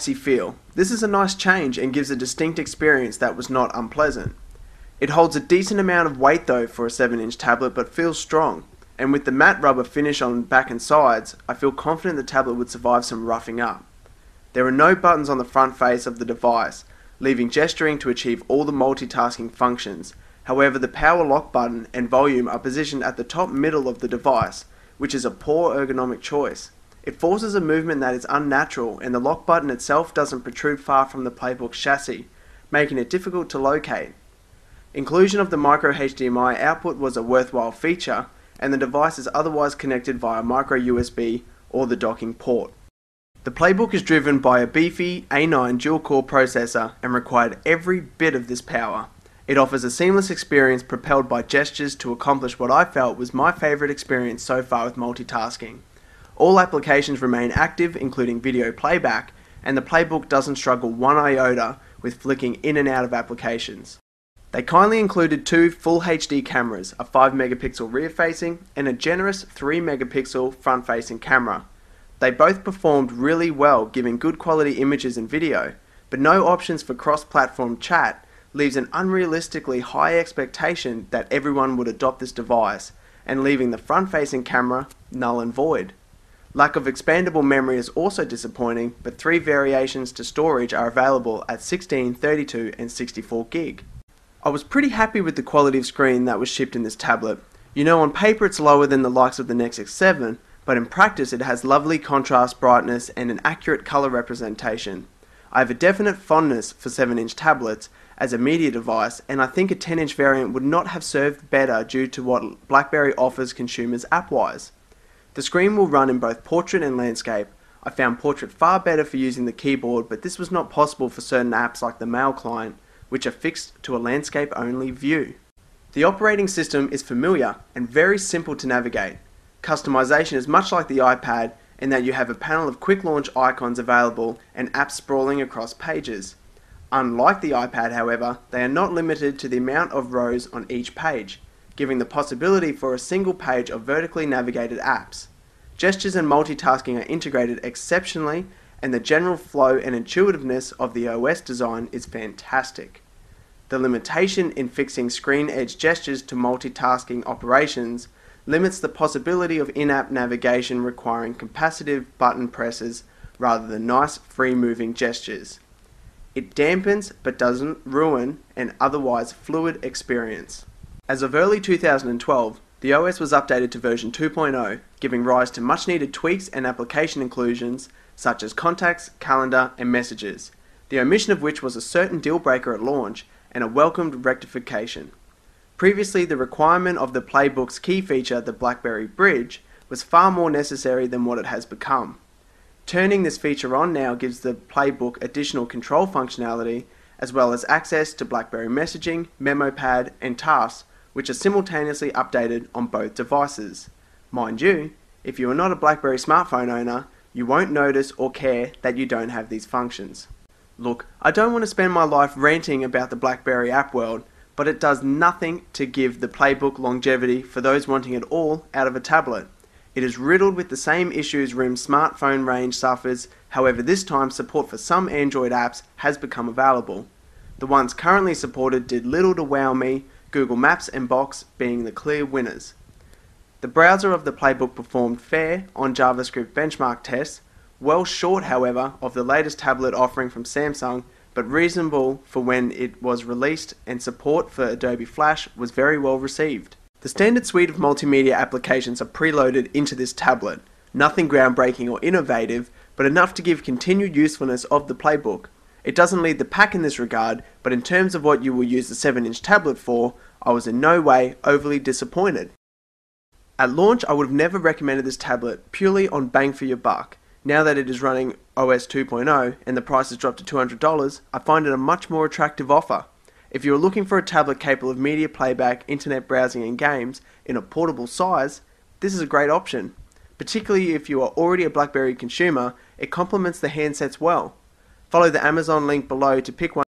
boxy feel. This is a nice change and gives a distinct experience that was not unpleasant. It holds a decent amount of weight though for a 7-inch tablet, but feels strong. And with the matte rubber finish on back and sides, I feel confident the tablet would survive some roughing up. There are no buttons on the front face of the device, leaving gesturing to achieve all the multitasking functions. However, the power lock button and volume are positioned at the top middle of the device, which is a poor ergonomic choice. It forces a movement that is unnatural, and the lock button itself doesn't protrude far from the Playbook's chassis, making it difficult to locate. Inclusion of the micro HDMI output was a worthwhile feature, and the device is otherwise connected via micro USB or the docking port. The Playbook is driven by a beefy A9 dual-core processor and required every bit of this power. It offers a seamless experience propelled by gestures to accomplish what I felt was my favourite experience so far with multitasking. All applications remain active, including video playback, and the Playbook doesn't struggle one iota with flicking in and out of applications. They kindly included 2 full HD cameras, a 5 megapixel rear facing and a generous 3 megapixel front facing camera. They both performed really well, giving good quality images and video, but no options for cross-platform chat leaves an unrealistically high expectation that everyone would adopt this device, and leaving the front-facing camera null and void. Lack of expandable memory is also disappointing, but 3 variations to storage are available at 16, 32 and 64 gig. I was pretty happy with the quality of screen that was shipped in this tablet. You know, on paper it's lower than the likes of the Nexus 7, but in practice it has lovely contrast, brightness and an accurate colour representation. I have a definite fondness for 7-inch tablets as a media device, and I think a 10-inch variant would not have served better due to what Blackberry offers consumers app-wise. The screen will run in both portrait and landscape. I found portrait far better for using the keyboard, but this was not possible for certain apps like the Mail client, which are fixed to a landscape-only view. The operating system is familiar and very simple to navigate. Customization is much like the iPad in that you have a panel of quick launch icons available and apps sprawling across pages. Unlike the iPad, however, they are not limited to the amount of rows on each page, giving the possibility for a single page of vertically navigated apps. Gestures and multitasking are integrated exceptionally, and the general flow and intuitiveness of the OS design is fantastic. The limitation in fixing screen edge gestures to multitasking operations limits the possibility of in-app navigation requiring capacitive button presses rather than nice free-moving gestures. It dampens but doesn't ruin an otherwise fluid experience. As of early 2012, the OS was updated to version 2.0, giving rise to much needed tweaks and application inclusions such as contacts, calendar and messages, the omission of which was a certain deal breaker at launch and a welcomed rectification. Previously, the requirement of the Playbook's key feature, the Blackberry Bridge, was far more necessary than what it has become. Turning this feature on now gives the Playbook additional control functionality, as well as access to Blackberry messaging, memo pad and tasks, which are simultaneously updated on both devices. Mind you, if you are not a Blackberry smartphone owner, you won't notice or care that you don't have these functions. Look, I don't want to spend my life ranting about the Blackberry app world, but it does nothing to give the Playbook longevity for those wanting it all out of a tablet. It is riddled with the same issues RIM's smartphone range suffers, however this time support for some Android apps has become available. The ones currently supported did little to wow me, Google Maps and Box being the clear winners. The browser of the Playbook performed fair on JavaScript benchmark tests, well short however of the latest tablet offering from Samsung, but reasonable for when it was released, and support for Adobe Flash was very well received. The standard suite of multimedia applications are preloaded into this tablet, nothing groundbreaking or innovative, but enough to give continued usefulness of the Playbook. It doesn't lead the pack in this regard, but in terms of what you will use the 7-inch tablet for, I was in no way overly disappointed. At launch, I would have never recommended this tablet purely on bang for your buck. Now that it is running OS 2.0 and the price has dropped to $200, I find it a much more attractive offer. If you are looking for a tablet capable of media playback, internet browsing and games in a portable size, this is a great option. Particularly if you are already a Blackberry consumer, it complements the handsets well. Follow the Amazon link below to pick one